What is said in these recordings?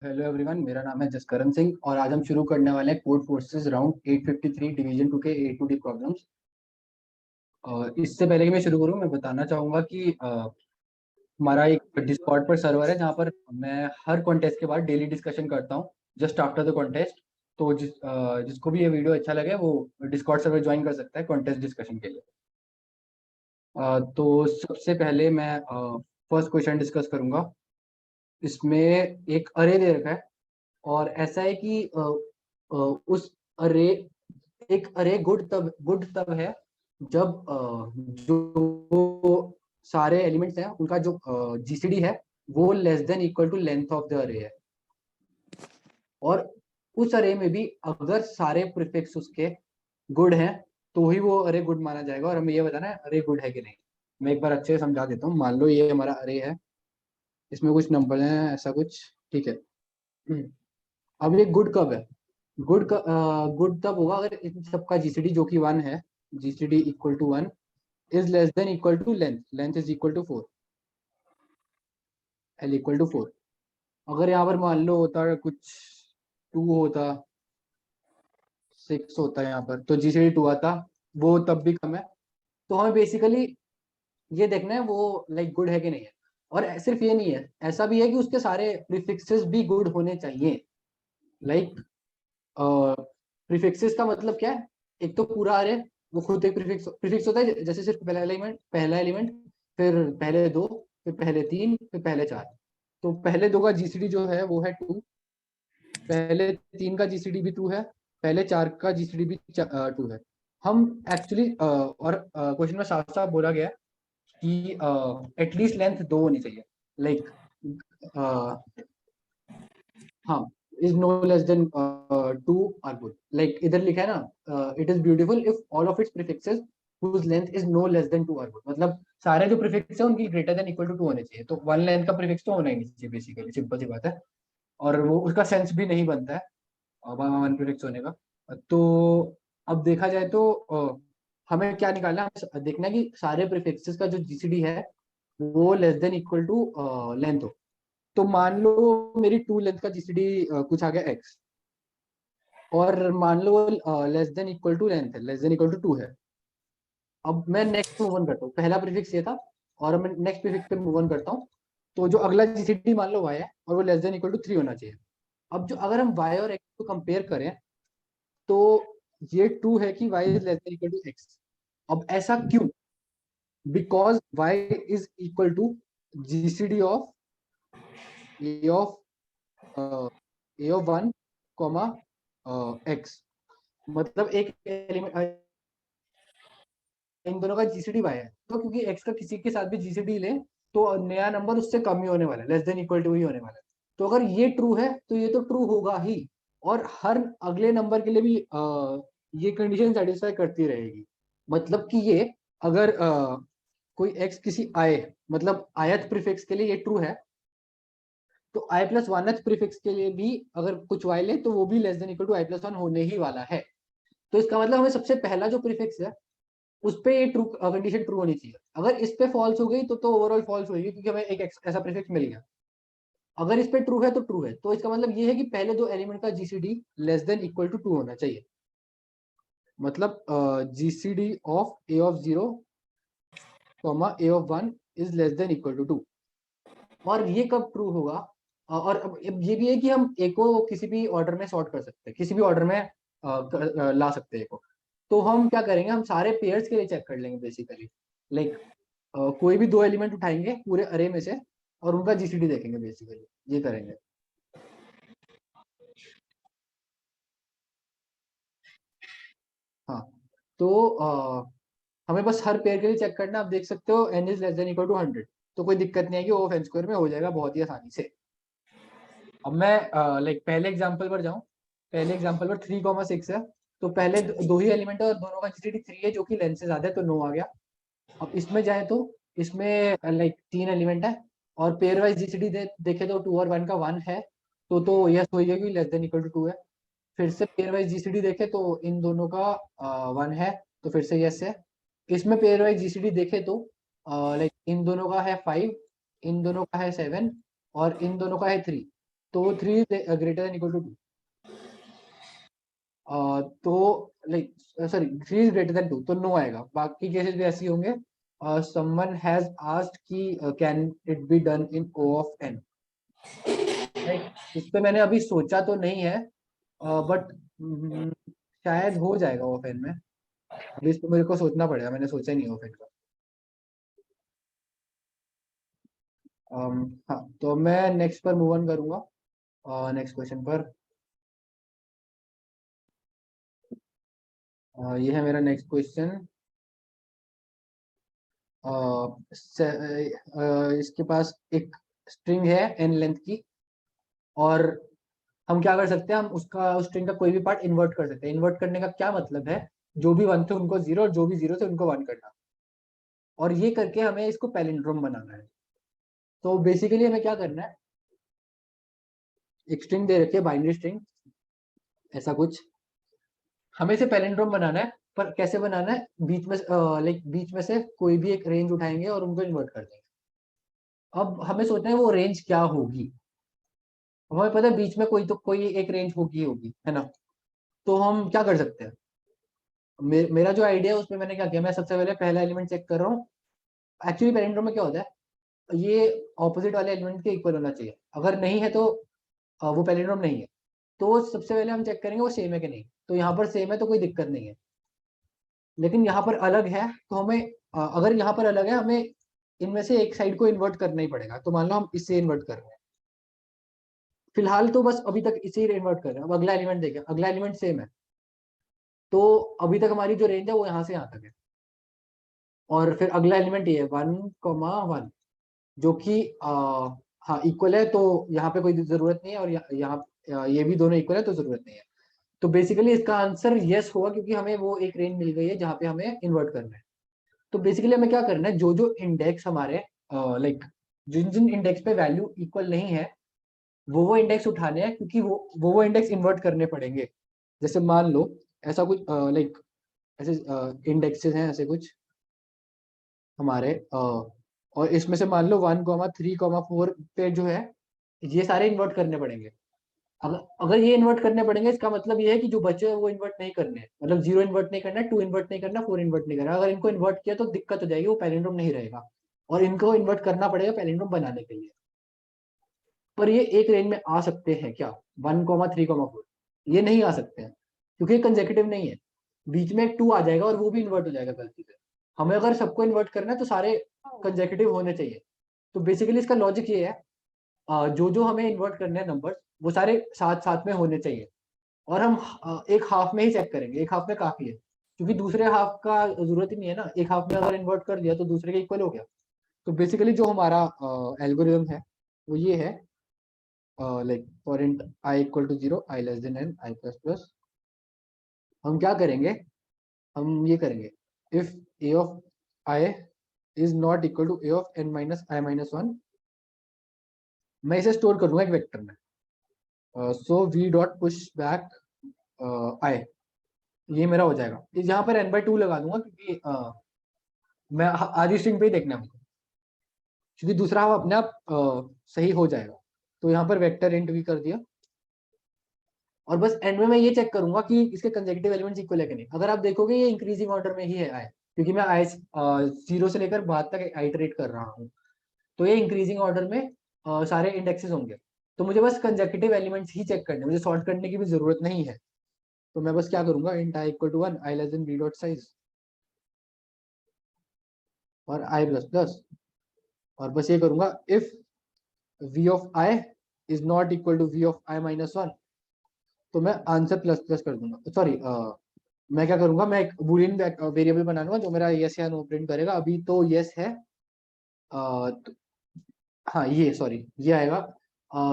Hello everyone, मेरा नाम है जसकरण सिंह और आज हम शुरू करने वाले हैं कोड फोर्सेस राउंड 853 डिवीजन 2 के ए टू डी प्रॉब्लम्स। इससे पहले कि मैं शुरू करूं, मैं बताना चाहूंगा कि हमारा एक डिस्कॉर्ड पर सर्वर है जहां पर मैं हर कॉन्टेस्ट के बाद डेली डिस्कशन करता हूं जस्ट आफ्टर द कॉन्टेस्ट। तो जिसको भी ये वीडियो अच्छा लगे वो डिस्कॉर्ड सर्वर ज्वाइन कर सकता है कॉन्टेस्ट डिस्कशन के लिए। तो सबसे पहले मैं फर्स्ट क्वेश्चन डिस्कस करूंगा। इसमें एक अरे दे रखा है और ऐसा है कि उस अरे एक अरे गुड तब है जब जो सारे एलिमेंट्स हैं उनका जो जीसीडी है वो less than equal to length of the array है। और उस अरे में भी अगर सारे प्रीफिक्स उसके गुड हैं तो ही वो अरे गुड माना जाएगा। और हमें ये बताना है अरे गुड है कि नहीं। मैं एक बार अच्छे से समझा देता हूँ। मान लो ये हमारा अरे है, इसमें कुछ नंबर हैं ऐसा कुछ, ठीक है। अब ये गुड कब है? गुड तब होगा अगर इन सबका जीसीडी जो कि 1 है, GCD equal to 1 is less than equal to length, length is equal to 4, l equal to 4। अगर यहाँ पर मान लो होता कुछ 2 होता, 6 होता यहाँ पर तो जीसीडी 2 आता, वो तब भी कम है। तो हमें बेसिकली ये देखना है वो लाइक गुड है कि नहीं है। और सिर्फ ये नहीं है, ऐसा भी है कि उसके सारे प्रीफिक्सेस भी गुड होने चाहिए। लाइक प्रीफिक्सेस का मतलब क्या है? एक तो पूरा अरे वो खुद एक प्रीफिक्स प्रीफिक्स होता है, जैसे सिर्फ पहला एलिमेंट, फिर पहले दो, फिर पहले तीन, फिर पहले चार। तो पहले दो का जीसीडी जो है वो है 2, पहले तीन का जीसीडी भी 2 है, पहले चार का जीसीडी भी 2 है। हम एक्चुअली और क्वेश्चन में साफ साफ बोला गया है कि एटलीस्ट लेंथ 2 होनी चाहिए। लाइक हाँ, is no less than 2 are good. Like इधर लिखा है ना, it is beautiful if all of its prefixes whose length is no less than 2 are good। मतलब सारे जो प्रीफिक्स है उनकी ग्रेटर देन इक्वल टू 2 होने चाहिए। तो 1 लेंथ का प्रीफिक्स तो होना ही नहीं चाहिए, बेसिकली सिंपल सी बात है। और वो उसका सेंस भी नहीं बनता है 1 प्रीफिक्स होने का। तो अब देखा जाए तो हमें क्या निकालना है, हमें देखना है कि सारे प्रीफिक्सेस का जो जीसीडी है वो less than equal to length हो। तो मान लो मेरी 2 लेंथ का जीसीडी कुछ आ गया x, और मान लो less than equal to length है, लेस देन इक्वल टू 2 है। अब मैं नेक्स्ट मूव ऑन करता हूँ, पहला प्रीफिक्स ये था और मैं नेक्स्ट प्रीफिक्स पे मूव ऑन करता हूँ। तो जो अगला जीसीडी मान लो y है और वो लेस देन इक्वल टू 3 होना चाहिए। अब जो अगर हम y और x को कंपेयर करें तो ये 2 है कि y is less than equal to x। अब ऐसा क्यों? Because y is equal to GCD of a of a of 1 comma x। मतलब एक एलिमेंट इन दोनों का जीसीडी वाई है, तो क्योंकि एक्स का किसी के साथ भी जीसीडी ले तो नया नंबर उससे कम ही होने वाला है, लेस देन इक्वल टू ही होने वाला है। तो अगर ये ट्रू है तो ये तो ट्रू होगा ही, और हर अगले नंबर के लिए भी ये कंडीशन सेटिस्फाई करती रहेगी। मतलब कि ये अगर कोई एक्स किसी आय मतलब आयत प्रीफिक्स के लिए ये ट्रू है, तो आई प्लस वन प्रीफिक्स के लिए भी अगर कुछ वाई ले तो वो भी less than equal to i plus 1 होने ही वाला है। तो इसका मतलब हमें सबसे पहला जो प्रीफिक्स है उस पे ये ट्रू कंडीशन ट्रू होनी चाहिए। अगर इस पे फॉल्स हो गई तो ओवरऑल फॉल्स होगी, क्योंकि हमें एक ऐसा प्रीफिक्स मिल गया। अगर इस पे ट्रू है तो ट्रू है, तो इसका मतलब ये है कि पहले दो एलिमेंट का GCD less than equal to 2 होना चाहिए। मतलब GCD of a(0) a(1) is less than equal to 2। और ये कब ट्रू होगा? और अब ये भी है कि हम ए को किसी भी ऑर्डर में सॉर्ट कर सकते हैं, किसी भी ऑर्डर में ला सकते हैं ए को। तो हम क्या करेंगे, हम सारे पेयर्स के लिए चेक कर लेंगे बेसिकली। लाइक कोई भी दो एलिमेंट उठाएंगे पूरे अरे में से और उनका जीसीडी देखेंगे, बेसिकली ये करेंगे। हाँ, तो हमें बस हर पेयर के लिए चेक करना। आप देख सकते हो n is less than equal to 100, तो कोई दिक्कत नहीं है कि वो ऑफ एन स्क्वायर में हो जाएगा बहुत ही आसानी से। अब मैं लाइक पहले एग्जांपल पर जाऊं। पहले एग्जांपल पर 3,6 है, तो पहले दो ही एलिमेंट है और दोनों का जीसीडी 3 है जो कि लेंथ से ज्यादा है, तो 9 आ गया। अब इसमें जाए तो इसमें लाइक 3 एलिमेंट है और पेयर वाइज जीसीडी देखे तो 2 और 1 का 1 है, तो यस हो गया कि लेस देन इक्वल टू 2 है। फिर से पेयर वाइज जीसीडी देखे तो इन दोनों का 1 है, तो फिर से यस है। इसमें पेयर वाइज जीसीडी देखे तो लाइक इन दोनों का है 5, इन दोनों का है 7 और इन दोनों का है 3। तो 3 ग्रेटर देन इक्वल टू 2, तो like sorry 3 is greater than 2 तो नो आएगा। बाकी केसेस भी ऐसे ही होंगे। समवन हैज आस्क्ड कि can it be done in O of n. इस पे मैंने अभी सोचा तो नहीं है, बट शायद हो जाएगा ओ ऑफ एन में। अभी इस पे मेरे को सोचना पड़ेगा, मैंने सोचा नहीं ओ ऑफ एन का। हाँ, तो मैं नेक्स्ट पर मूव ऑन करूंगा, नेक्स्ट क्वेश्चन पर। ये है मेरा नेक्स्ट क्वेश्चन। इसके पास एक स्ट्रिंग है एन लेंथ की, और हम क्या कर सकते हैं, हम उसका उस स्ट्रिंग का कोई भी पार्ट इन्वर्ट कर सकते हैं। इन्वर्ट करने का क्या मतलब है, जो भी 1 थे उनको 0 और जो भी 0 थे उनको 1 करना, और ये करके हमें इसको पैलिंड्रोम बनाना है। तो बेसिकली हमें क्या करना है, एक स्ट्रिंग दे रखी है, बाइनरी स्ट्रिंग ऐसा कुछ, हमें इसे पैलिंड्रोम बनाना है। पर कैसे बनाना है, बीच में लाइक बीच में से कोई भी एक रेंज उठाएंगे और उनको इन्वर्ट कर देंगे। अब हमें सोचना है वो रेंज क्या होगी। हमें पता है बीच में कोई एक रेंज होगी है ना। तो हम क्या कर सकते हैं, मेरा जो आइडिया है उसमें मैंने क्या किया, मैं सबसे पहले पहला एलिमेंट चेक कर रहा हूँ। एक्चुअली पैलिंड्रोम में क्या होता है, ये ऑपोजिट वाले एलिमेंट के इक्वल होना चाहिए। अगर नहीं है तो वो पैलिंड्रोम नहीं है। तो सबसे पहले हम चेक करेंगे वो सेम है कि नहीं। तो यहाँ पर सेम है तो कोई दिक्कत नहीं है, लेकिन यहाँ पर अलग है तो हमें अगर यहाँ पर अलग है, हमें इनमें से एक साइड को इन्वर्ट करना ही पड़ेगा। तो मान लो हम इससे इन्वर्ट कर रहे हैं, फिलहाल तो बस अभी तक इसे इन्वर्ट कर रहे हैं। अब अगला एलिमेंट देखें, अगला एलिमेंट सेम है, तो अभी तक हमारी जो रेंज है वो यहाँ से यहाँ तक है। और फिर अगला एलिमेंट ये है 1,1, जो कि हाँ इक्वल है, तो यहाँ पे कोई जरूरत नहीं है, और यहाँ ये भी दोनों इक्वल है तो जरूरत नहीं है। तो बेसिकली इसका आंसर यस होगा, क्योंकि हमें वो एक रेंज मिल गई है जहाँ पे हमें इन्वर्ट करना है। तो बेसिकली हमें क्या करना है, जो जो इंडेक्स हमारे लाइक जिन जिन इंडेक्स पे वैल्यू इक्वल नहीं है, वो इंडेक्स उठाने हैं, क्योंकि वो इंडेक्स इन्वर्ट करने पड़ेंगे। जैसे मान लो ऐसा कुछ लाइक ऐसे इंडेक्सेस हैं ऐसे कुछ हमारे, और इसमें से मान लो 1,3,4 पे जो है, ये सारे इन्वर्ट करने पड़ेंगे। अगर अगर ये इन्वर्ट करने पड़ेंगे, इसका मतलब ये है कि जो बचे हैं वो इन्वर्ट नहीं करने हैं। मतलब 0 इन्वर्ट नहीं करना, 2 इन्वर्ट नहीं करना, 4 इन्वर्ट नहीं करना। अगर इनको इन्वर्ट किया तो दिक्कत हो जाएगी, वो पैलिंड्रोम नहीं रहेगा, और इनको इन्वर्ट करना पड़ेगा पैलिंड्रोम बनाने के लिए। पर ये एक रेंज में आ सकते हैं क्या, 1,3,4? ये नहीं आ सकते हैं, क्योंकि कंजेक्यूटिव नहीं है। बीच में एक 2 आ जाएगा और वो भी इन्वर्ट हो जाएगा गलती से। हमें अगर सबको इन्वर्ट करना है तो सारे कंजेक्यूटिव होने चाहिए। तो बेसिकली इसका लॉजिक ये है, जो जो हमें इन्वर्ट करने हैं नंबर, वो सारे साथ साथ में होने चाहिए। और हम एक हाफ में ही चेक करेंगे, एक हाफ में काफी है, क्योंकि दूसरे हाफ का जरूरत ही नहीं है ना। एक हाफ में अगर इन्वर्ट कर दिया तो दूसरे के इक्वल हो गया। तो बेसिकली जो हमारा एल्गोरिथम है वो ये है, like for int i equal to 0, i less than n, i plus plus. हम क्या करेंगे, हम ये करेंगे, if a of i is not equal to a of n minus i minus 1, मैं इसे स्टोर कर दूंगा एक वेक्टर में। So v dot push back i, ये मेरा हो जाएगा। यहाँ पर n/2 लगा दूंगा, क्योंकि मैं आधी स्ट्रिंग पे ही देखना है मुझको, क्योंकि दूसरा हाफ अपने आप सही हो जाएगा। तो यहाँ पर वेक्टर इंट भी कर दिया, और बस एंड में मैं ये चेक करूंगा कि इसके कंसेक्यूटिव एलिमेंट्स इक्वल है कि नहीं। अगर आप देखोगे ये इंक्रीजिंग ऑर्डर में ही है आई, क्योंकि मैं आई 0 से लेकर बाद तक आइटरेट कर रहा हूँ। तो ये इंक्रीजिंग ऑर्डर में सारे इंडेक्सेस होंगे। तो मुझे बस कंसेक्यूटिव एलिमेंट्स ही चेक करने, मुझे सॉर्ट करने की भी जरूरत नहीं है। तो मैं बस क्या करूंगा, int i equal to 1, i less than b dot size, और आई प्लस प्लस, और बस ये करूंगा if v of i is not equal to v of i minus 1, तो मैं आंसर प्लस प्लस कर दूंगा। सॉरी, मैं क्या करूंगा, मैं एक बूलियन वेरिएबल बना लूंगा जो मेरा यस या नो प्रिंट करेगा। अभी तो यस है, तो, हाँ ये सॉरी ये आएगा,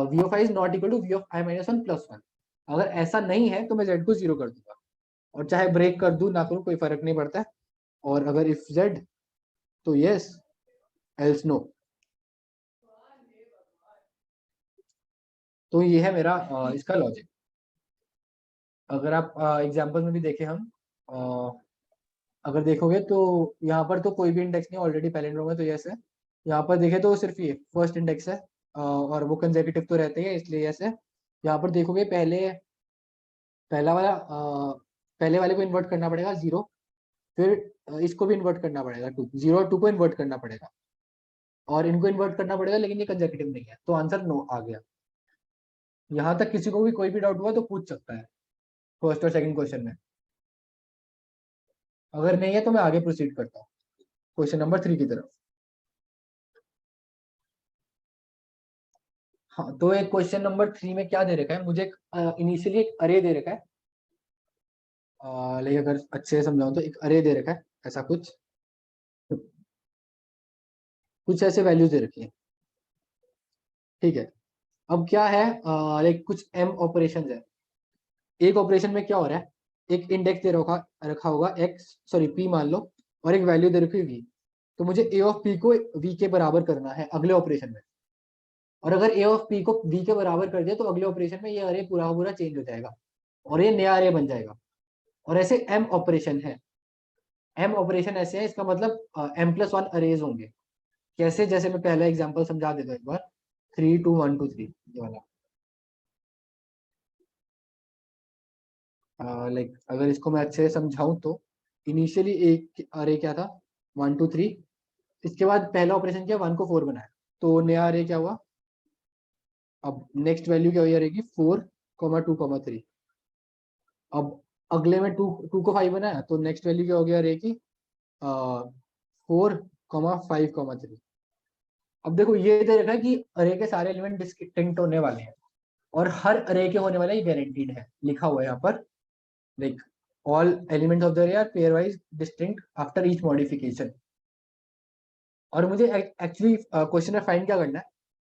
v of i is not equal to v of i minus 1 plus 1। अगर ऐसा नहीं है तो मैं z को 0 कर दूंगा, और चाहे ब्रेक कर दूं ना करूं कोई फर्क नहीं पड़ता है। और अगर इफ z, तो यस, एल्स नो। तो ये है मेरा इसका लॉजिक। अगर आप एग्जाम्पल में भी देखें हम, अगर देखोगे तो यहाँ पर तो कोई भी इंडेक्स नहीं, ऑलरेडी पैलिंड्रोम है तो यस है। यहाँ पर देखें तो सिर्फ ये फर्स्ट इंडेक्स है, और वो कंसेक्यूटिव तो रहते हैं, इसलिए ऐसे यहाँ पर देखोगे पहला वाला पहले वाले को इन्वर्ट करना पड़ेगा 0, फिर इसको भी इन्वर्ट करना पड़ेगा 2, 0 और 2 को इन्वर्ट करना पड़ेगा, और इनको इन्वर्ट करना पड़ेगा, लेकिन ये कंसेक्यूटिव नहीं है, तो आंसर नो आ गया। यहाँ तक किसी को भी कोई भी डाउट हुआ तो पूछ सकता है फर्स्ट और सेकंड क्वेश्चन में। अगर नहीं है तो मैं आगे प्रोसीड करता हूँ क्वेश्चन नंबर 3 की तरफ। हाँ, तो एक क्वेश्चन नंबर 3 में क्या दे रखा है मुझे, इनिशियली एक अरे दे रखा है, लेकिन अगर अच्छे से समझाऊं तो एक अरे दे रखा है, ऐसा कुछ ऐसे वैल्यूज दे रखी है, ठीक है। अब क्या है, लाइक कुछ एम ऑपरेशन है। एक ऑपरेशन में क्या हो रहा है, एक इंडेक्स दे रखा होगा एक्स, सॉरी पी मान लो, और एक वैल्यू दे रखी है वी। तो मुझे ए ऑफ पी को वी के बराबर करना है अगले ऑपरेशन में, और अगर ए ऑफ पी को वी के बराबर कर दिया तो अगले ऑपरेशन में ये अरे पूरा का पूरा चेंज हो जाएगा और ये नया अरे बन जाएगा। और ऐसे एम ऑपरेशन है, एम ऑपरेशन ऐसे है, इसका मतलब M+1 अरेज होंगे। कैसे, जैसे मैं पहला एग्जांपल समझा देता हूँ एक बार, 3 2 1 2 3 ये वाला। लाइक अगर इसको मैं अच्छे से समझाऊं तो इनिशियली एक अरे क्या था, 1 2 3, इसके बाद पहला ऑपरेशन किया 1 को 4 बनाया, तो नया अरे क्या हुआ, अब नेक्स्ट वैल्यू क्या हुई अरे की, 4 2 3। अब अगले में 2 को 5 बनाया, तो नेक्स्ट वैल्यू क्या हो गया अरे की, 4 5 3। अब देखो ये दे रखा है कि अरे के सारे एलिमेंट डिस्टिंक्ट होने वाले हैं, और हर अरे के होने वाले गारंटीड है, लिखा हुआ है यहाँ पर, like all elements of the array are pairwise distinct after each modification. और मुझे एक्चुअली क्वेश्चन में फाइंड क्या करना है,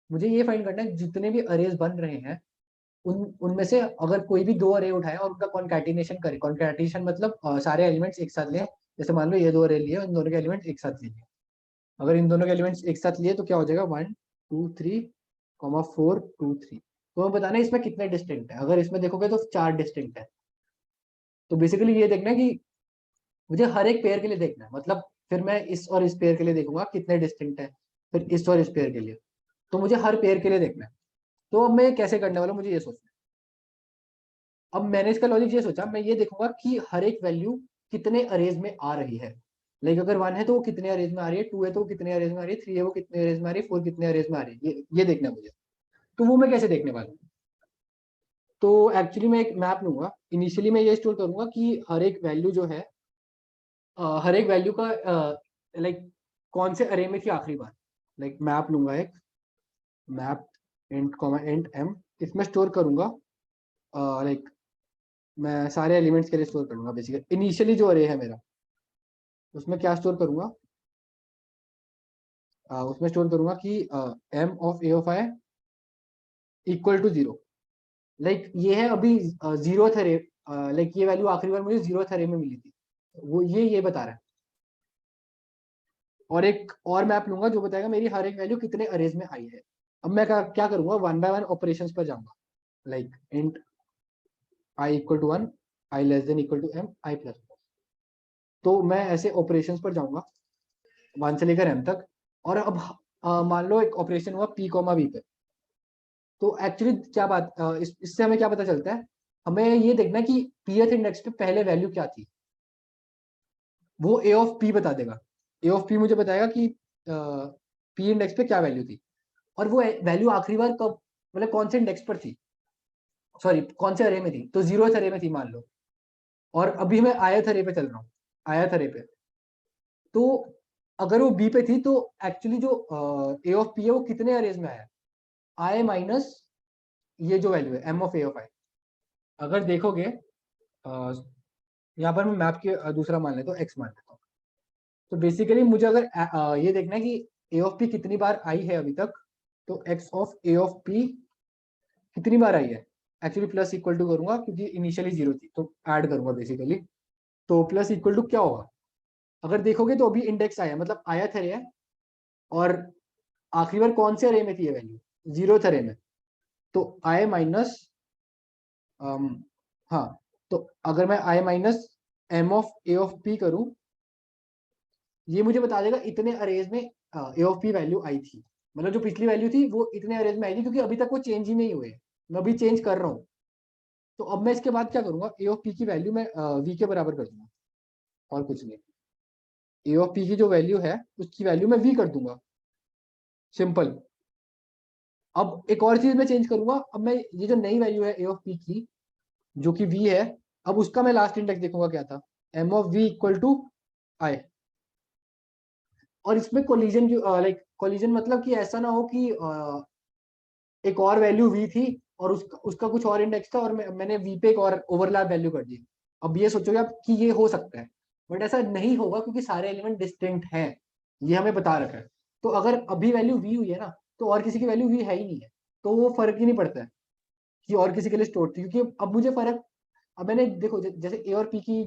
मुझे ये फाइंड करना है जितने भी अरेज बन रहे हैं उनमें से अगर कोई भी दो अरे उठाए और उनका कॉन्कैटिनेशन करे। कॉन्कैटिनेशन मतलब सारे एलिमेंट्स एक साथ लें, जैसे मान लो ये दो अरे लिए, इन दोनों के एलिमेंट्स एक साथ लिए। अगर इन दोनों के एलिमेंट्स एक साथ लिए तो क्या हो जाएगा, 1 2 3, 4 2 3। तो मैं बताना इसमें कितने डिस्टिंक्ट है, अगर इसमें देखोगे तो 4 डिस्टिंक्ट है। तो बेसिकली ये देखना है कि मुझे हर एक पेयर के लिए देखना है, मतलब फिर मैं इस और इस पेयर के लिए देखूंगा कितने डिस्टिंक्ट है, फिर इस और इस पेयर के लिए, तो मुझे हर पेयर के लिए देखना है। तो अब मैं कैसे करने वाला हूँ, मुझे ये सोचना है। अब मैंने इसका लॉजिक ये सोचा, मैं ये देखूंगा कि हर एक वैल्यू कितने अरेज में आ रही है। लाइक अगर 1 है तो वो कितने अरेज में आ रही है, 2 है तो वो कितने अरेज में आ रही है, 3 है वो कितने अरेज में आ रही है, 4 कितने अरेज में आ रही है, ये देखना है मुझे। तो वो मैं कैसे देखने वाला हूँ, तो एक्चुअली मैं एक मैप लूंगा। इनिशियली मैं ये स्टोर करूंगा कि हर एक वैल्यू जो है, हर एक वैल्यू का लाइक कौन से अरे में थी आखिरी बार। लाइक मैप लूंगा एक, map int comma int m, इसमें स्टोर करूंगा, लाइक मैं सारे एलिमेंट्स के लिए स्टोर करूंगा। बेसिकली इनिशियली जो अरे है मेरा, उसमें क्या स्टोर करूंगा, उसमें स्टोर करूंगा कि m of a of i equal to 0। Like ये है अभी 0th अरे, लाइक ये वैल्यू आखिरी बार मुझे 0th अरे में मिली थी, वो ये बता रहा है। और एक और मैप लूंगा जो बताएगा मेरी हर एक वैल्यू कितने अरेज में आई है। अब मैं क्या करूंगा, 1 बाय 1 ऑपरेशंस पर जाऊंगा। Like int i equal to 1, i less than equal to m, i plus. तो मैं ऐसे ऑपरेशंस पर जाऊंगा 1 से लेकर m तक। और अब मान लो एक ऑपरेशन हुआ p कॉमा v पे। तो एक्चुअली क्या बात, इससे हमें क्या पता चलता है, हमें ये देखना है कि pth इंडेक्स पे पहले वैल्यू क्या थी, वो a ऑफ p बता देगा। a ऑफ p मुझे बताएगा कि p इंडेक्स पे क्या वैल्यू थी, और वो वैल्यू आखिरी बार कब, मतलब कौन से इंडेक्स पर थी, सॉरी कौन से अरे में थी, तो 0th अरे में थी मान लो। और अभी मैं ith अरे पे चल रहा हूँ, ith अरे पे। तो अगर वो बी पे थी तो एक्चुअली जो ए ऑफ पी है वो कितने अरेज में आया, आई माइनस ये जो वैल्यू है एम ऑफ ए ऑफ आई। अगर देखोगे यहाँ पर मैं मैप के दूसरा मान लेता हूँ, एक्स मान लेता हूँ। तो बेसिकली मुझे अगर ये देखना है कि ए ऑफ पी कितनी बार आई है अभी तक, तो x of a of P कितनी बार आई है, एक्चुअली प्लस इक्वल टू करूंगा क्योंकि इनिशियली 0 थी, तो ऐड करूंगा बेसिकली। तो प्लस इक्वल टू क्या होगा, अगर देखोगे तो अभी इंडेक्स आया, मतलब आया था है, और आखिरी बार कौन से अरे में थी ये वैल्यू, 0th अरे में। तो आई माइनस, हाँ, तो अगर मैं i minus m of a of p करूं, ये मुझे बता देगा इतने अरेज में ए ऑफ पी वैल्यू आई थी, मतलब जो पिछली वैल्यू थी वो इतने अरेज में आएगी, क्योंकि अभी तक वो चेंज ही नहीं हुए, मैं अभी चेंज कर रहा हूँ। तो अब मैं इसके बाद क्या करूंगा, ए ऑफ पी की वैल्यू मैं वी के बराबर कर दूंगा, और कुछ नहीं। ए ऑफ पी की जो वैल्यू है उसकी वैल्यू मैं वी कर दूंगा, सिंपल। अब एक और चीज मैं चेंज करूंगा, अब मैं ये जो नई वैल्यू है ए ऑफ पी की, जो कि वी है, अब उसका मैं लास्ट इंडेक्स देखूंगा क्या था, m of v equal to i. और इसमें कोलिजन की लाइक कोलिजन मतलब कि ऐसा ना हो कि एक और वैल्यू वी थी और उसका उसका कुछ और इंडेक्स था, और मैंने वी पे एक और ओवरलैप वैल्यू कर दी। अब ये सोचोगे आप कि ये हो सकता है, बट ऐसा नहीं होगा, क्योंकि सारे एलिमेंट डिस्टिंक्ट हैं, ये हमें बता रखा है। तो अगर अभी वैल्यू वी हुई है ना, तो और किसी की वैल्यू वी है ही नहीं है, तो वो फर्क ही नहीं पड़ता है कि और किसी के लिए स्टोर थी, क्योंकि अब मुझे फर्क, अब मैंने देखो जैसे ए और पी की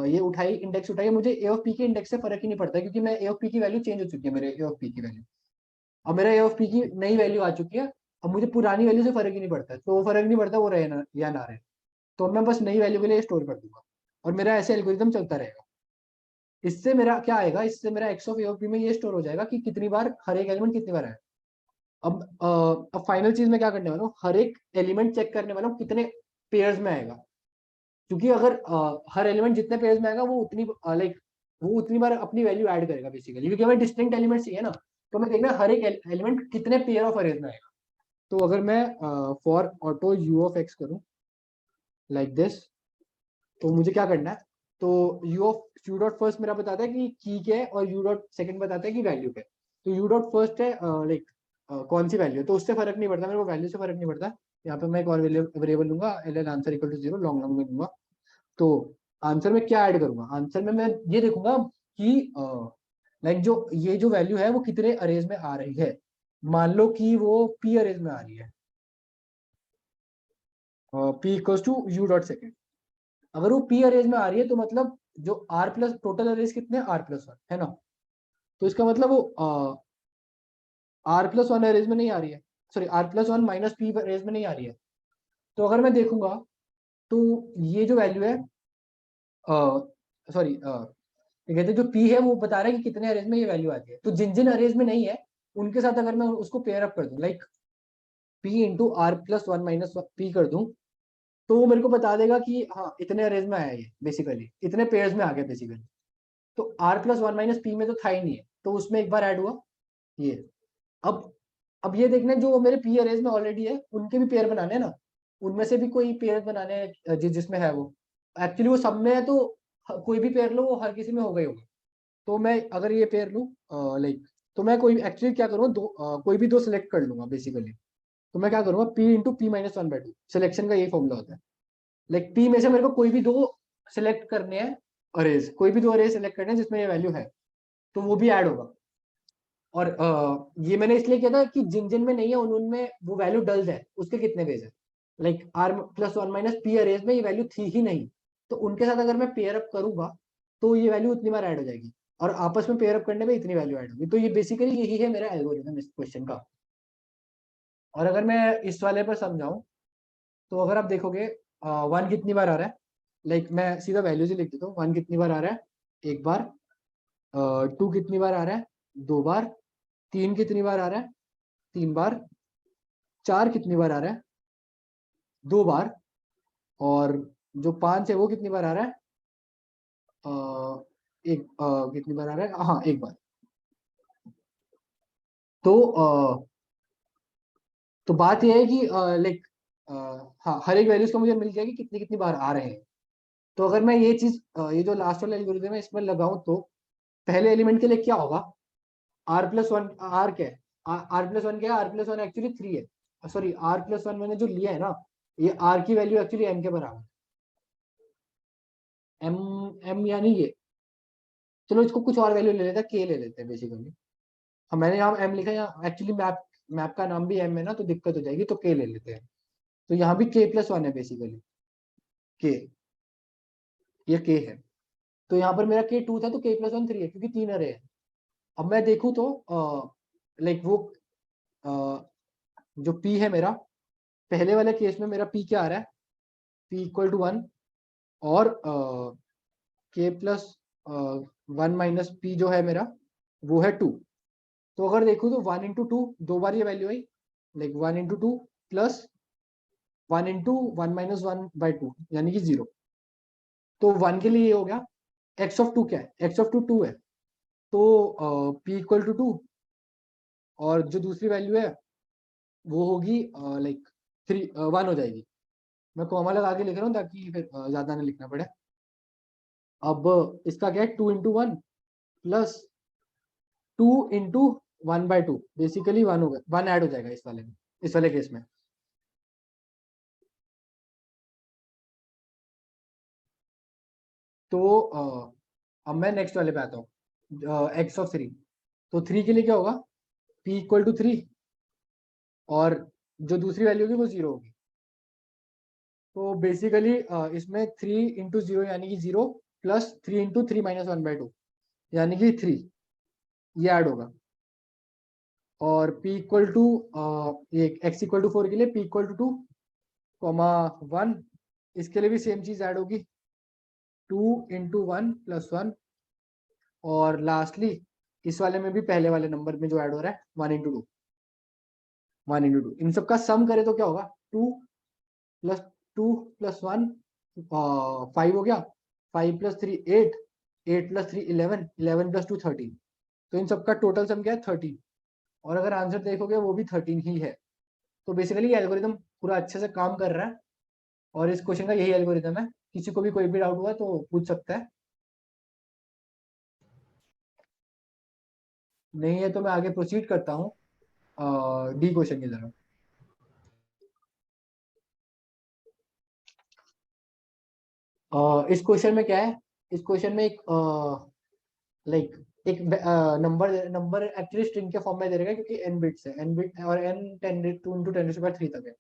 ये उठाई, इंडेक्स उठाई, मुझे ए ऑफ पी के इंडेक्स से फर्क ही नहीं पड़ता, क्योंकि मैं ए ऑफ पी की वैल्यू चेंज हो चुकी है, मेरे ए ऑफ पी की वैल्यू, अब मेरा ए ऑफ पी की नई वैल्यू आ चुकी है। अब मुझे पुरानी वैल्यू से फर्क ही नहीं पड़ता है, तो वो फर्क नहीं पड़ता वो रहे ना या ना रहे, तो मैं बस नई वैल्यू के लिए स्टोर कर दूंगा, और मेरा ऐसे एल्गोरिथम चलता रहेगा। इससे मेरा क्या आएगा, इससे मेरा x of a of P में ये स्टोर हो जाएगा कि कितनी बार हर एक एलिमेंट कितनी बार आया। अब फाइनल चीज मैं क्या करने वाला हूँ, हर एक एलिमेंट चेक करने वाला हूँ कितने पेयर्स में आएगा, क्योंकि अगर हर एलिमेंट जितने पेयर्स में आएगा वो उतनी लाइक वो उतनी बार अपनी वैल्यू ऐड करेगा बेसिकली, क्योंकि हमें डिस्टिंक्ट एलिमेंट चाहिए ना, तो हमें देखना हर एक एलिमेंट कितने पेयर ऑफ अरेज में आएगा। तो अगर मैं for auto you of x करूं लाइक दिस, तो मुझे क्या करना है, तो यू डॉट फर्स्ट मेरा बताता है कि की क्या है, और यू डॉट सेकंड बताता है कि वैल्यू क्या है। तो यू डॉट फर्स्ट है लाइक कौन सी वैल्यू है, तो उससे फर्क नहीं पड़ता मेरे को, वैल्यू से फर्क नहीं पड़ता। यहाँ पे मैं एक और वेरिएबल लूंगा, l n answer equal to 0 long long में लूंगा। तो आंसर में क्या ऐड करूंगा, आंसर में मैं ये देखूंगा कि लाइक जो ये जो वैल्यू है वो कितने अरेज में आ रही है। मान लो कि वो पी अरेज में आ रही है, p equals to u dot second. अगर वो पी अरेज में आ रही है, तो मतलब जो आर प्लस टोटल अरेज कितने, आर प्लस वन है ना, तो इसका मतलब वो आर प्लस वन अरेज में नहीं आ रही है, sorry r plus one minus p arrays में नहीं आ रही है। तो अगर मैं देखूंगा, तो ये जो वैल्यू है, सॉरी कहते हैं जो पी है वो बता रहा है कि कितने अरेज में ये वैल्यू आती है, तो जिन जिन अरेज में नहीं है उनके साथ अगर मैं उसको पेयर अप कर दूं, like p into r plus one minus p कर दूं, तो वो मेरे को बता देगा कि हाँ इतने अरेज में आया ये, बेसिकली इतने पेयर्स में आ गया बेसिकली। तो r plus one minus p में तो था ही नहीं है, तो उसमें एक बार ऐड हुआ ये। अब अब ये देखना है, जो मेरे पी अरेज में ऑलरेडी है उनके भी पेयर बनाने हैं ना, उनमें से भी कोई पेयर बनाने हैं जिसमें है वो, एक्चुअली वो सब में है, तो कोई भी पेयर लो वो हर किसी में हो गई होगा। तो मैं अगर ये पेयर लूँ लाइक, तो मैं कोई एक्चुअली क्या करूँगा, कोई भी दो सिलेक्ट कर लूंगा बेसिकली। तो मैं क्या करूँगा, P into P minus one by two, selection का यही फॉर्मूला होता है। लाइक पी में से मेरे को कोई भी दो सिलेक्ट करने हैं, अरेज कोई भी दो अरेज सिलेक्ट करने हैं जिसमें ये वैल्यू है, तो वो भी ऐड होगा। और ये मैंने इसलिए किया था कि जिन जिन में नहीं है उनमें वो वैल्यू डल्स है, उसके कितने पेज है, like r plus one minus p arrays में ये वैल्यू थी ही नहीं, तो उनके साथ अगर मैं पेयर अप करूंगा तो ये वैल्यू उतनी बार ऐड हो जाएगी, और आपस में पेयर अप करने में इतनी वैल्यू ऐड होगी। तो ये बेसिकली यही है मेरा एल्गोरिथम इस क्वेश्चन का। और अगर मैं इस वाले पर समझाऊं, तो अगर आप देखोगे वन कितनी बार आ रहा है, लाइक मैं सीधा वैल्यूज ही लिख देता हूँ, वन कितनी बार आ रहा है, एक बार, टू कितनी बार आ रहा है, दो बार, तीन कितनी बार आ रहा है, तीन बार, चार कितनी बार आ रहा है, दो बार, और जो पांच है वो कितनी बार आ रहा है, एक कितनी बार आ रहा है, हाँ एक बार। तो तो बात यह है कि लाइक हाँ हर एक वैल्यूज का मुझे मिल गया कि कितनी कितनी बार आ रहे हैं। तो अगर मैं ये चीज ये जो लास्ट वाला एल्गोरिथम है इसमें लगाऊं, तो पहले एलिमेंट के लिए क्या होगा, आर प्लस वन, आर क्या है, आर प्लस वन क्या है, r plus one actually three है, सॉरी आर प्लस वन मैंने जो लिया है ना, ये आर की वैल्यू एक्चुअली एम के बराबर, एम एम यानी ये, चलो इसको कुछ और वैल्यू ले लेते हैं, के ले लेते हैं बेसिकली। हम मैंने यहाँ एम लिखा है, यहाँ एक्चुअली मैप मैप का नाम भी एम है ना, तो दिक्कत हो जाएगी, तो के ले लेते हैं। तो यहाँ भी के प्लस वन है बेसिकली, के, ये के है। तो यहाँ पर मेरा के टू था, तो के प्लस वन थ्री है, क्योंकि तीन अरे है। अब मैं देखूँ तो लाइक वो जो पी है मेरा, पहले वाले केस में मेरा पी क्या आ रहा है, पी इक्वल टू वन, और के प्लस वन माइनस पी जो है मेरा वो है टू। तो अगर देखो तो 1 इंटू टू, 2 बार ये वैल्यू आई, like 1 into two plus 1 into 1 - 1/2 यानी कि 0। तो 1 के लिए ये हो गया। एक्स ऑफ टू क्या है? एक्स ऑफ टू 2 है, तो p इक्वल टू 2, और जो दूसरी वैल्यू है वो होगी लाइक 1 हो जाएगी। मैं कॉमा लगा के लिख रहा हूँ ताकि फिर ज्यादा ना लिखना पड़े। अब इसका क्या है? 2 इंटू 1 प्लस 2 इंटू 1/2, बेसिकली 1 होगा, 1 ऐड हो जाएगा इस वाले में, इस वाले केस में। तो अब मैं नेक्स्ट वाले पे आता हूँ, एक्स ऑफ 3। तो 3 के लिए क्या होगा? p इक्वल टू 3, और जो दूसरी वैल्यू होगी वो 0 होगी। तो बेसिकली इसमें 3 इंटू 0 यानी कि 0, प्लस 3 इंटू 3 - 1/2 यानी कि 3, ये ऐड होगा। और p इक्वल टू ये x इक्वल टू 4 के लिए p इक्वल टू 2, 1, इसके लिए भी सेम चीज ऐड होगी, 2 इंटू 1 प्लस 1। और लास्टली इस वाले में भी पहले वाले नंबर में जो ऐड हो रहा है 1 इंटू 2, 1 इंटू 2, इन सब का सम करे तो क्या होगा? 2 प्लस 1 5 हो गया, 5 + 3 8, 8 + 3 11, 11 + 2 13। तो इन सबका टोटल सम क्या है? 13। और अगर आंसर देखोगे वो भी 13 ही है। तो बेसिकली ये एल्गोरिदम पूरा अच्छे से काम कर रहा है, और इस क्वेश्चन का यही एल्गोरिदम है। किसी को भी कोई भी डाउट हुआ तो पूछ सकता है, नहीं है तो मैं आगे प्रोसीड करता हूँ डी क्वेश्चन की तरफ। इस क्वेश्चन में क्या है? इस क्वेश्चन में एक लाइक एक नंबर नंबर एक्चुअली स्ट्रिंग के फॉर्म में दे रहेगा, क्योंकि n बिट्स है, n बिट और n 2 × 10⁻³ तक है।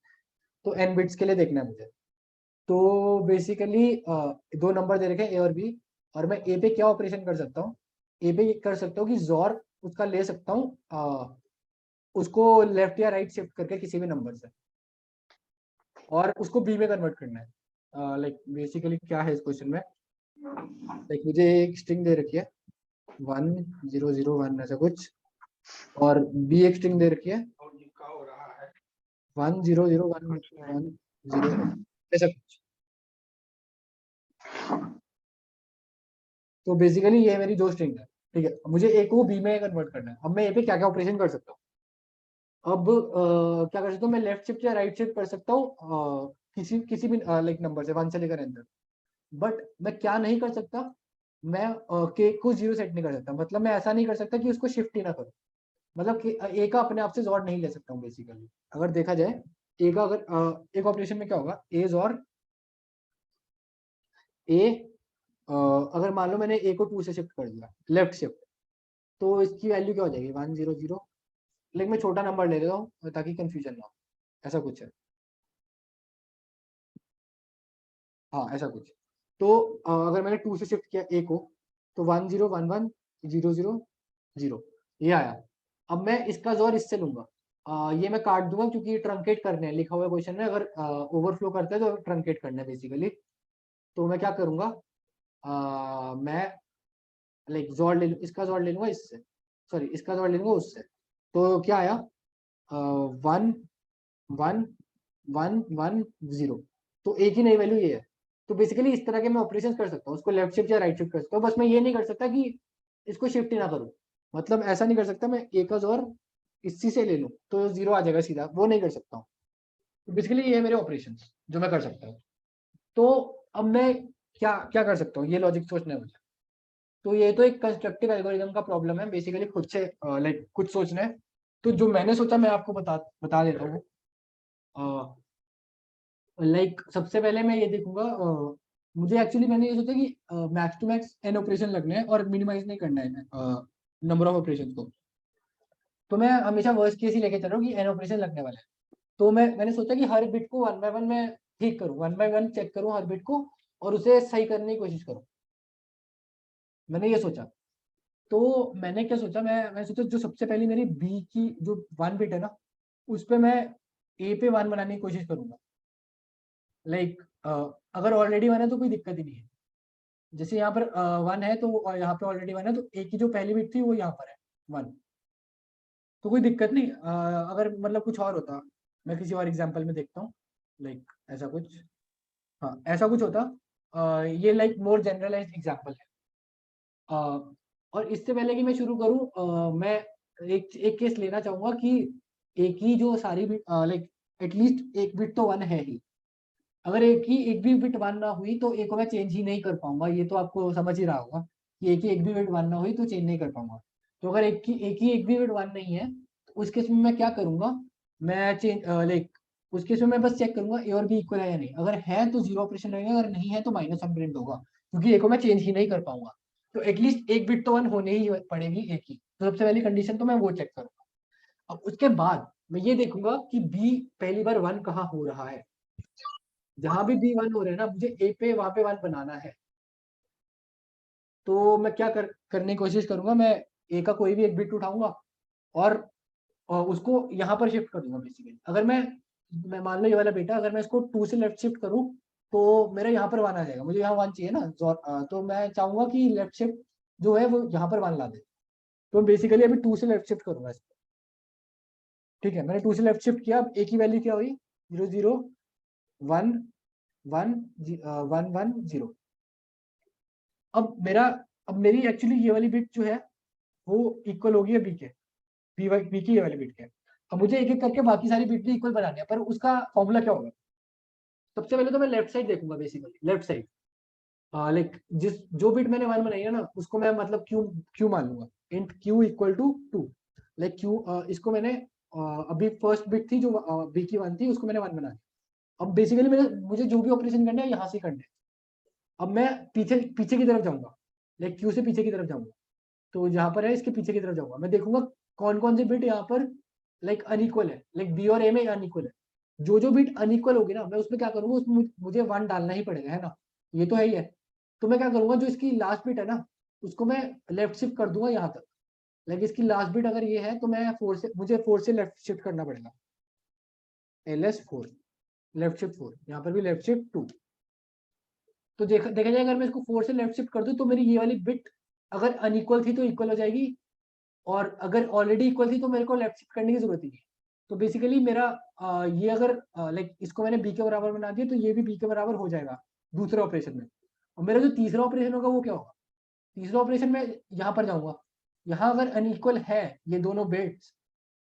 तो n बिट्स के लिए देखना है मुझे। तो बेसिकली दो नंबर दे रखे हैं, ए और बी, और मैं ए पे क्या ऑपरेशन कर सकता हूँ? ए पे कर सकता हूँ कि जॉर उसका ले सकता हूँ, उसको लेफ्ट या राइट शिफ्ट करके किसी भी नंबर से, और उसको बी में कन्वर्ट करना है। लाइक बेसिकली क्या है इस क्वेश्चन में? लाइक मुझे एक स्ट्रिंग दे रखी है 1 0 0 1 ऐसा कुछ, और बी एक स्ट्रिंग दे रखी है 1 0 0 1 1 0 ऐसा कुछ। तो बेसिकली ये मेरी दो स्ट्रिंग है, ठीक है। मुझे ए को बी में कन्वर्ट करना है। अब मैं ए पे क्या क्या ऑपरेशन कर सकता हूँ? अब क्या कर सकता हूँ? मैं लेफ्ट शिफ्ट या राइट शिफ्ट कर सकता हूँ किसी किसी भी लाइक नंबर से 1 से लेकर n तक। बट मैं क्या नहीं कर सकता? मैं के को 0 सेट नहीं कर सकता। मतलब मैं ऐसा नहीं कर सकता कि उसको शिफ्ट ही ना करूँ। मतलब कि ए का अपने आप से जॉर नहीं ले सकता हूँ बेसिकली। अगर देखा जाए ए का, अगर एक ऑपरेशन में क्या होगा? ए जॉर ए, अगर मान लो मैंने ए को 2 से शिफ्ट कर दिया, लेफ्ट शिफ्ट, तो इसकी वैल्यू क्या हो जाएगी? 1 0 0। लेकिन मैं छोटा नंबर ले लेता हूँ ताकि कंफ्यूजन ना हो, ऐसा कुछ है। हाँ ऐसा कुछ। तो अगर मैंने 2 से शिफ्ट किया ए को, तो 1 0 1 1 0 0 0, ये आया। अब मैं इसका जोर इससे लूंगा, ये मैं काट दूंगा क्योंकि ये ट्रंकेट करने हैं, लिखा हुआ क्वेश्चन में अगर ओवरफ्लो करता है तो ट्रंकेट करना है बेसिकली। तो मैं क्या करूंगा? मैं लाइक जोड़ ले लूँ, इसका जोड़ ले लूंगा इससे, सॉरी इसका जोड़ ले लूंगा उससे। तो क्या आया? 1 1 1 1 0। तो एक ही नई वैल्यू ये है। तो बेसिकली इस तरह के मैं ऑपरेशन कर सकता हूँ, उसको लेफ्ट शिफ्ट या राइट शिफ्ट कर सकता हूँ। बस मैं ये नहीं कर सकता कि इसको शिफ्ट ही ना करूँ। मतलब ऐसा नहीं कर सकता मैं ए का जोर इसी से ले लूँ तो 0 आ जाएगा सीधा, वो नहीं कर सकता हूँ। तो बेसिकली ये है मेरे ऑपरेशन जो मैं कर सकता हूँ। तो अब मैं क्या क्या कर सकता हूँ, ये लॉजिक सोचना है मुझे। तो ये तो एक कंस्ट्रक्टिव एल्गोरिदम का प्रॉब्लम है, बेसिकली खुद से लाइक कुछ सोचना है। तो जो मैंने सोचा मैं आपको बता बता देता हूँ। लाइक सबसे पहले मैं ये देखूंगा, मुझे एक्चुअली मैंने ये सोचा कि max to max n operation लगने हैं और मिनिमाइज नहीं करना है नंबर ऑफ ऑपरेशन को। तो मैं हमेशा वर्स्ट केस ही लेके चल रहा हूँ कि एन ऑपरेशन लगने वाला है। तो मैंने सोचा कि हर बिट को 1 बाय 1 मैं ठीक करूँ, 1 बाय 1 चेक करूँ हर बिट को, और उसे सही करने की कोशिश करूँ। मैंने ये सोचा। तो मैंने क्या सोचा, मैं सोचा जो सबसे पहले मेरी बी की जो 1 बिट है ना, उस पे मैं ए पे 1 बनाने की कोशिश करूंगा। लाइक अगर ऑलरेडी 1 है तो कोई दिक्कत ही नहीं है। जैसे यहाँ पर 1 है तो यहाँ पे ऑलरेडी 1 है, तो ए की जो पहली बिट थी वो यहाँ पर है 1। तो कोई दिक्कत नहीं। अगर मतलब कुछ और होता, मैं किसी और एग्जांपल में देखता हूँ, लाइक ऐसा कुछ, हाँ ऐसा कुछ होता। ये लाइक मोर जनरलाइज्ड एग्जांपल है। अ, और इससे पहले कि मैं शुरू करूँ, मैं एक एक केस लेना चाहूंगा कि एक ही जो सारी बिट, लाइक एटलीस्ट एक बिट तो वन है ही। अगर एक भी बिट वन ना हुई तो एक को मैं चेंज ही नहीं कर पाऊंगा, ये तो आपको समझ ही रहा होगा कि एक भी बिट वन ना हुई तो चेंज नहीं कर पाऊंगा। तो अगर एक भी बिट वन नहीं है तो उस केस में मैं क्या करूंगा, मैं चेंज लाइक उस केस में मैं बस चेक करूंगा ए और बी इक्वल है या नहीं। अगर है तो जीरो ऑपरेशन रहेगा, अगर नहीं है तो माइनस वन प्रिंट होगा, क्योंकि एक को मैं चेंज ही नहीं कर पाऊंगा। तो एटलीस्ट एक बिट तो वन होने ही पड़ेगी एक ही। तो सबसे पहली कंडीशन तो मैं वो चेक करूंगा। अब उसके बाद मैं ये देखूंगा कि बी पहली बार वन कहाँ हो रहा है। जहां भी बी वन हो रहे हैं ना, मुझे ए पे वहां पे वन बनाना है। तो मैं क्या करने की कोशिश करूंगा, मैं ए का कोई भी एक बिट उठाऊंगा और उसको यहाँ पर शिफ्ट कर दूंगा बेसिकली। अगर मैं मान लो ये वाला बेटा, अगर मैं इसको टू से लेफ्ट शिफ्ट करूँ तो मेरा यहाँ पर वन आ जाएगा। मुझे यहाँ वन चाहिए ना, तो मैं चाहूंगा कि लेफ्ट शिफ्ट जो है वो यहाँ पर वन ला दे। तो बेसिकली अभी टू से लेफ्ट शिफ्ट करूंगा इसको। ठीक है, मैंने टू से लेफ्ट शिफ्ट किया। अब ए की वैल्यू क्या हुई, zero zero one one one one zero. अब मेरा अब मेरी एक्चुअली ये वाली बिट जो है वो इक्वल होगी बी के, बी की ये वाली बिट के। अब मुझे एक एक करके बाकी सारी बिट भी इक्वल बनानी है, पर उसका फॉर्मूला क्या होगा। सबसे पहले तो मैं लेफ्ट साइड देखूंगा, बेसिकली लेफ्ट साइड। लाइक जिस जो बिट मैंने वन बनाई है ना, उसको मैं मतलब क्यू क्यू मान लूंगा। Int q equal to two. Like q, इसको मैंने अभी फर्स्ट बिट थी जो बी की वन थी, उसको मैंने वन बना दिया। अब बेसिकली मुझे जो भी ऑपरेशन करना है यहाँ से करना है। अब मैं पीछे पीछे की तरफ जाऊंगा, लाइक क्यू से पीछे की तरफ जाऊंगा। तो जहां पर है इसके पीछे की तरफ जाऊंगा, मैं देखूंगा कौन कौन से बिट यहाँ पर लाइक अनइक्वल है, लाइक बी और ए में अनइक्वल है। जो बिट अनइक्वल होगी ना, मैं उसमें क्या करूंगा, उसमें मुझे वन डालना ही पड़ेगा, है ना, ये तो है ही है। तो मैं क्या करूंगा, जो इसकी लास्ट बिट है ना, उसको मैं लेफ्ट शिफ्ट कर दूंगा यहाँ तक। लाइक इसकी लास्ट बिट अगर ये है तो मैं मुझे फोर से लेफ्ट शिफ्ट करना पड़ेगा। L S four, left shift four, यहाँ पर भी लेफ्ट शिफ्ट टू। तो देखा जाए, अगर मैं इसको फोर से लेफ्ट शिफ्ट कर दूं तो मेरी ये वाली बिट अगर अनइक्वल थी तो इक्वल हो जाएगी, और अगर ऑलरेडी इक्वल थी तो मेरे को लेफ्ट शिफ्ट करने की जरूरत ही नहीं। तो बेसिकली मेरा ये अगर लाइक इसको मैंने बी के बराबर बना दिया तो ये भी बी के बराबर हो जाएगा दूसरे ऑपरेशन में। और मेरा जो तीसरा ऑपरेशन होगा वो क्या होगा, तीसरा ऑपरेशन में यहाँ पर जाऊंगा। यहाँ अगर अनइक्वल है ये दोनों बिट्स,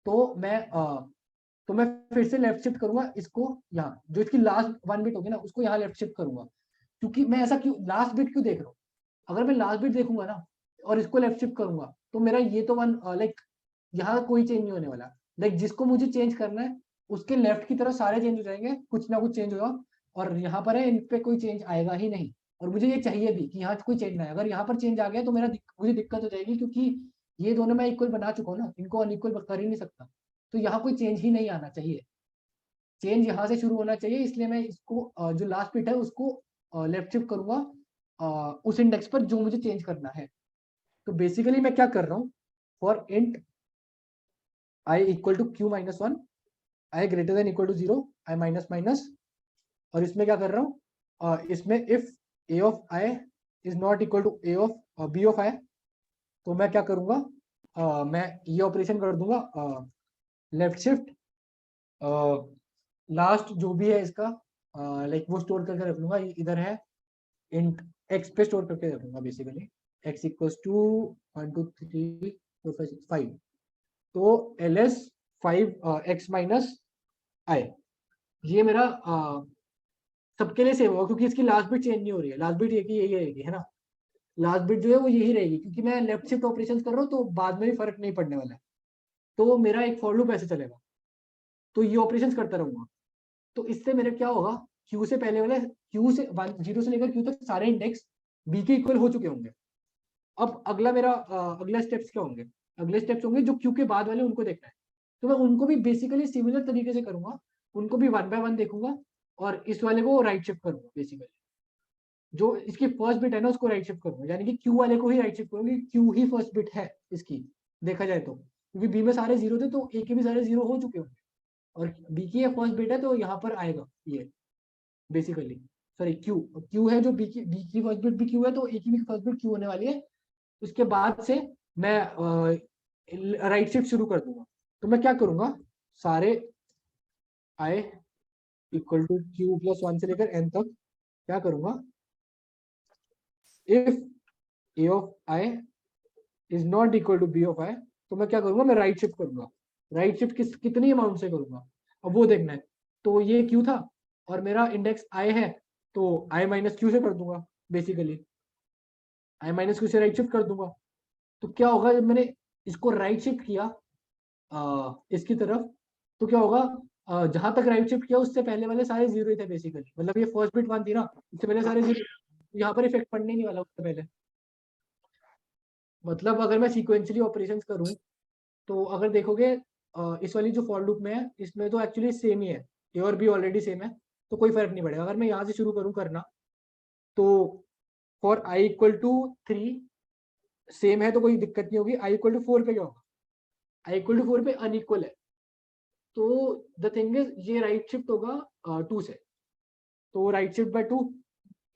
तो मैं फिर से लेफ्ट शिफ्ट करूंगा इसको। यहाँ जो इसकी लास्ट वन बिट होगी ना, उसको यहाँ लेफ्ट शिफ्ट करूंगा। क्योंकि मैं ऐसा क्यों लास्ट बिट क्यों देख रहा हूँ, अगर मैं लास्ट बिट देखूंगा ना और इसको लेफ्ट शिफ्ट करूंगा तो मेरा ये तो वन लाइक यहाँ कोई चेंज नहीं होने वाला। लाइक जिसको मुझे चेंज करना है उसके लेफ्ट की तरफ सारे चेंज हो जाएंगे, कुछ ना कुछ चेंज होगा। और यहाँ पर है इन पे कोई चेंज आएगा ही नहीं। और मुझे ये चाहिए भी कि यहाँ कोई चेंज ना आए। अगर यहाँ पर चेंज आ गया तो मुझे दिक्कत हो जाएगी, क्योंकि ये दोनों मैं इक्वल बना चुका हूँ ना, इनको अनइक्वल कर ही नहीं सकता। तो यहाँ कोई चेंज ही नहीं आना चाहिए, चेंज यहाँ से शुरू होना चाहिए। इसलिए मैं इसको जो लास्ट बिट है उसको लेफ्ट शिफ्ट करूंगा उस इंडेक्स पर जो मुझे चेंज करना है। तो बेसिकली मैं क्या कर रहा हूँ, for int i equal to q minus one, i greater than equal to zero, i minus minus. और इसमें क्या कर रहा हूँ, इसमें if a of i is not equal to a of b of i, तो मैं क्या करूंगा, मैं ये ऑपरेशन कर दूंगा, लेफ्ट शिफ्ट लास्ट जो भी है इसका, लाइक वो स्टोर करके रख लूंगा। इधर है इंट एक्स पे स्टोर करके रख लूंगा बेसिकली। X equals to 1 2 3 4 5 6 5। तो l s five x minus i, ये मेरा सबके लिए सेम होगा, क्योंकि इसकी लास्ट बिट चेंज नहीं हो रही है। लास्ट बिट यही रहेगी, है ना, लास्ट बिट जो है वो यही रहेगी, क्योंकि मैं लेफ्ट शिफ्ट ऑपरेशन कर रहा हूँ तो बाद में भी फर्क नहीं पड़ने वाला है। तो मेरा एक फॉर लूप ऐसे चलेगा, तो ये ऑपरेशन करता रहूंगा। तो इससे मेरे क्या होगा, क्यू से पहले वाले, क्यू से जीरो से लेकर क्यू तक सारे इंडेक्स बी के इक्वल हो चुके होंगे। अब अगला मेरा अगला स्टेप्स क्या होंगे, अगले स्टेप्स होंगे जो क्यू के बाद वाले, उनको देखना है। तो मैं उनको भी बेसिकली सिमिलर तरीके से करूंगा, उनको भी वन बाय वन देखूंगा और इस वाले को राइट शिफ्ट करूंगा। बेसिकली जो इसकी फर्स्ट बिट है ना उसको राइट शिफ्ट करूंगा, यानी कि क्यू वाले को ही राइट शिफ्ट करूंगी, क्यू ही फर्स्ट बिट है इसकी, देखा जाए तो। क्योंकि बी में सारे जीरो थे तो ए के भी सारे जीरो हो चुके होंगे, और बी की फर्स्ट बिट है तो यहाँ पर आएगा ये बेसिकली। सॉरी, क्यू क्यू है, जो बी की फर्स्ट बिट भी क्यू है, तो ए की भी फर्स्ट बिट क्यू होने वाली है। उसके बाद से मैं राइट शिफ्ट शुरू कर दूंगा। तो मैं क्या करूंगा, सारे i equal to q plus 1 से लेकर n तक क्या करूंगा, if a of i is not equal to b of i, तो मैं क्या करूंगा, मैं राइट शिफ्ट करूंगा। राइट शिफ्ट कितनी अमाउंट से करूंगा, अब वो देखना है। तो ये q था और मेरा इंडेक्स i है, तो i माइनस q से कर दूंगा बेसिकली, i माइनस q से राइट शिफ्ट कर दूंगा। तो क्या होगा, जब मैंने इसको राइट शिफ्ट किया इसकी तरफ, तो क्या होगा, जहां तक राइट शिफ्ट किया उससे पहले वाले सारे जीरो ही थे बेसिकली, मतलब ये फर्स्ट बिट 1 थी ना, इससे पहले सारे जीरो, यहाँ पर इफेक्ट पड़ने नहीं वाला उससे पहले। मतलब अगर मैं सीक्वेंशियली ऑपरेशंस करूं, तो अगर देखोगे इस वाली जो फॉर लूप में है, इसमें तो एक्चुअली सेम ही है, ए और बी ऑलरेडी सेम है, तो कोई फर्क नहीं पड़ेगा। अगर मैं यहाँ से शुरू करूँ करना, तो for i equal to 3 same है तो कोई दिक्कत नहीं होगी। आई इक्वल टू 4 पे क्या होगा, आई इक्वल टू 4 पे अनइक्वल है, तो द थिंग इज ये राइट शिफ्ट होगा 2 से, तो राइट शिफ्ट बाय 2,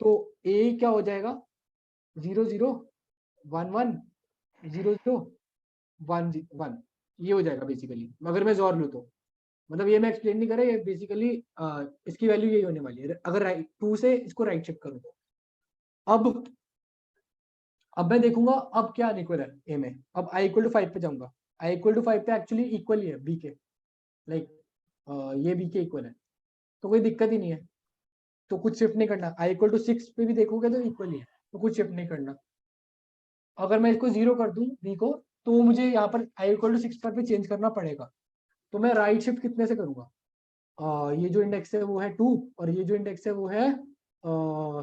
तो ए क्या हो जाएगा, 0 0 1 1 0 0 1 1, ये हो जाएगा बेसिकली, अगर मैं जोर लूँ तो। मतलब ये मैं एक्सप्लेन नहीं कर रहा, ये बेसिकली इसकी वैल्यू यही होने वाली है अगर राइट 2 से इसको राइट शिफ्ट करूँ तो। अब मैं देखूंगा अब क्या अनइक्वल है ए में। अब आई इक्वल टू 5 पे जाऊंगा, आई इक्वल टू 5 पे एक्चुअली इक्वल ही है बी के, लाइक ये बी के इक्वल है, तो कोई दिक्कत ही नहीं है, तो कुछ शिफ्ट नहीं करना। आई इक्वल टू 6 पे भी देखोगे तो इक्वल ही है, तो कुछ शिफ्ट नहीं करना। अगर मैं इसको 0 कर दूं बी को, तो मुझे यहाँ पर आई इक्वल टू 6 पर भी चेंज करना पड़ेगा। तो मैं राइट शिफ्ट कितने से करूंगा, ये जो इंडेक्स है वो है 2, और ये जो इंडेक्स है वो है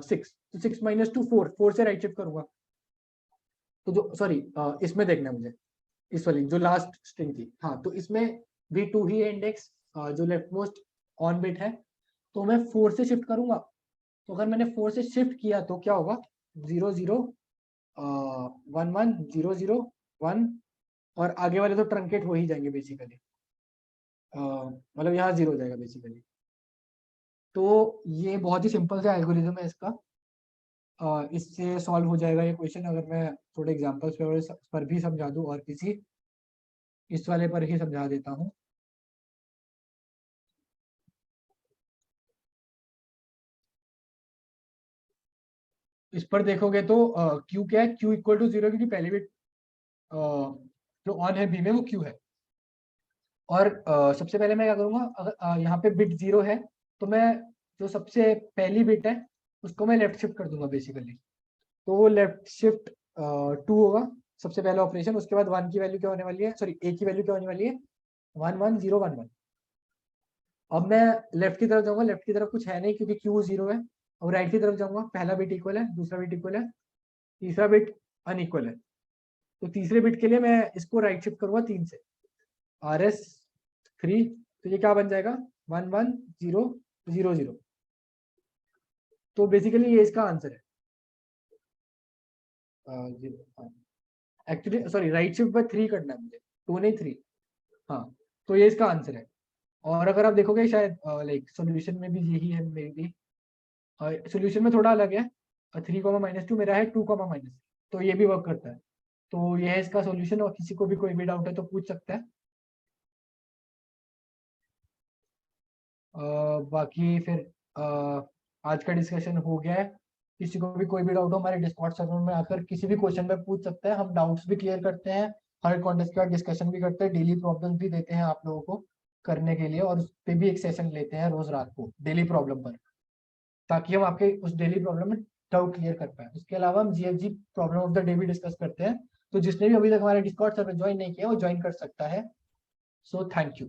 6, तो 6 माइनस 2 4, 4 से राइट शिफ्ट करूंगा। तो जो सॉरी इसमें देखना है मुझे, इस वाली जो लास्ट स्ट्रिंग थी, हाँ, तो इसमें भी 2 ही है इंडेक्स, जो लेफ्ट मोस्ट ऑन बिट है, तो मैं 4 से शिफ्ट करूंगा। तो अगर मैंने 4 से शिफ्ट किया तो क्या होगा, 0 0 1 1 0 0 1, और आगे वाले तो ट्रंकेट हो ही जाएंगे बेसिकली, मतलब यहाँ 0 हो जाएगा बेसिकली। तो ये बहुत ही सिंपल सा एल्गोरिथम है इसका, इससे सॉल्व हो जाएगा ये क्वेश्चन, अगर मैं थोड़े एग्जांपल्स पर भी समझा दूं, और किसी इस वाले पर ही समझा देता हूँ। इस पर देखोगे तो क्यू क्या है, क्यू इक्वल टू 0, क्योंकि पहले बिट जो ऑन है बी में वो क्यू है। और सबसे पहले मैं क्या करूंगा, अगर यहाँ पे बिट 0 है, तो मैं जो सबसे पहली बिट है उसको मैं लेफ्ट शिफ्ट कर दूंगा बेसिकली, तो वो लेफ्ट शिफ्ट 2 होगा सबसे पहला ऑपरेशन। उसके बाद 1 की वैल्यू क्या होने वाली है, सॉरी ए की वैल्यू क्या होने वाली है, 1 1 0 1 1। अब मैं लेफ्ट की तरफ जाऊंगा, लेफ्ट की तरफ कुछ है नहीं क्योंकि क्यू 0 है। अब राइट की तरफ जाऊंगा, पहला बिट इक्वल है, दूसरा बिट इक्वल है, तीसरा बिट अनइक्वल है, तो तीसरे बिट के लिए मैं इसको राइट शिफ्ट करूंगा 3 से, आर एस 3, तो ये क्या बन जाएगा, 1 1 0 0 0। तो बेसिकली ये इसका आंसर है, एक्चुअली सॉरी राइट शिफ्ट पर 3 करना है मुझे, 2 नहीं 3, हाँ, तो ये इसका आंसर है। और अगर आप देखोगे शायद लाइक सॉल्यूशन में भी यही है मे बी, सॉल्यूशन में थोड़ा अलग है, 3 कॉमा माइनस 2 मेरा है 2 कॉमा माइनस, तो ये भी वर्क करता है। तो ये है इसका सॉल्यूशन, और किसी को भी कोई भी डाउट है तो पूछ सकता है। बाकी फिर आज का डिस्कशन हो गया है। किसी को भी कोई भी डाउट हो हमारे डिस्कॉर्ड सर्वर में आकर किसी भी क्वेश्चन पे पूछ सकते हैं, हम डाउट्स भी क्लियर करते हैं, हर कॉन्टेस्ट के बाद डिस्कशन भी करते हैं, डेली प्रॉब्लम भी देते हैं आप लोगों को करने के लिए, और उस पर भी एक सेशन लेते हैं रोज रात को डेली प्रॉब्लम पर, ताकि हम आपके उस डेली प्रॉब्लम में डाउट क्लियर कर पाए। उसके अलावा हम GFG problem of the day भी डिस्कस करते हैं, तो जिसने भी अभी तक हमारे डिस्कॉर्ड सर्वर ज्वाइन नहीं किया वो ज्वाइन कर सकता है। So thank you.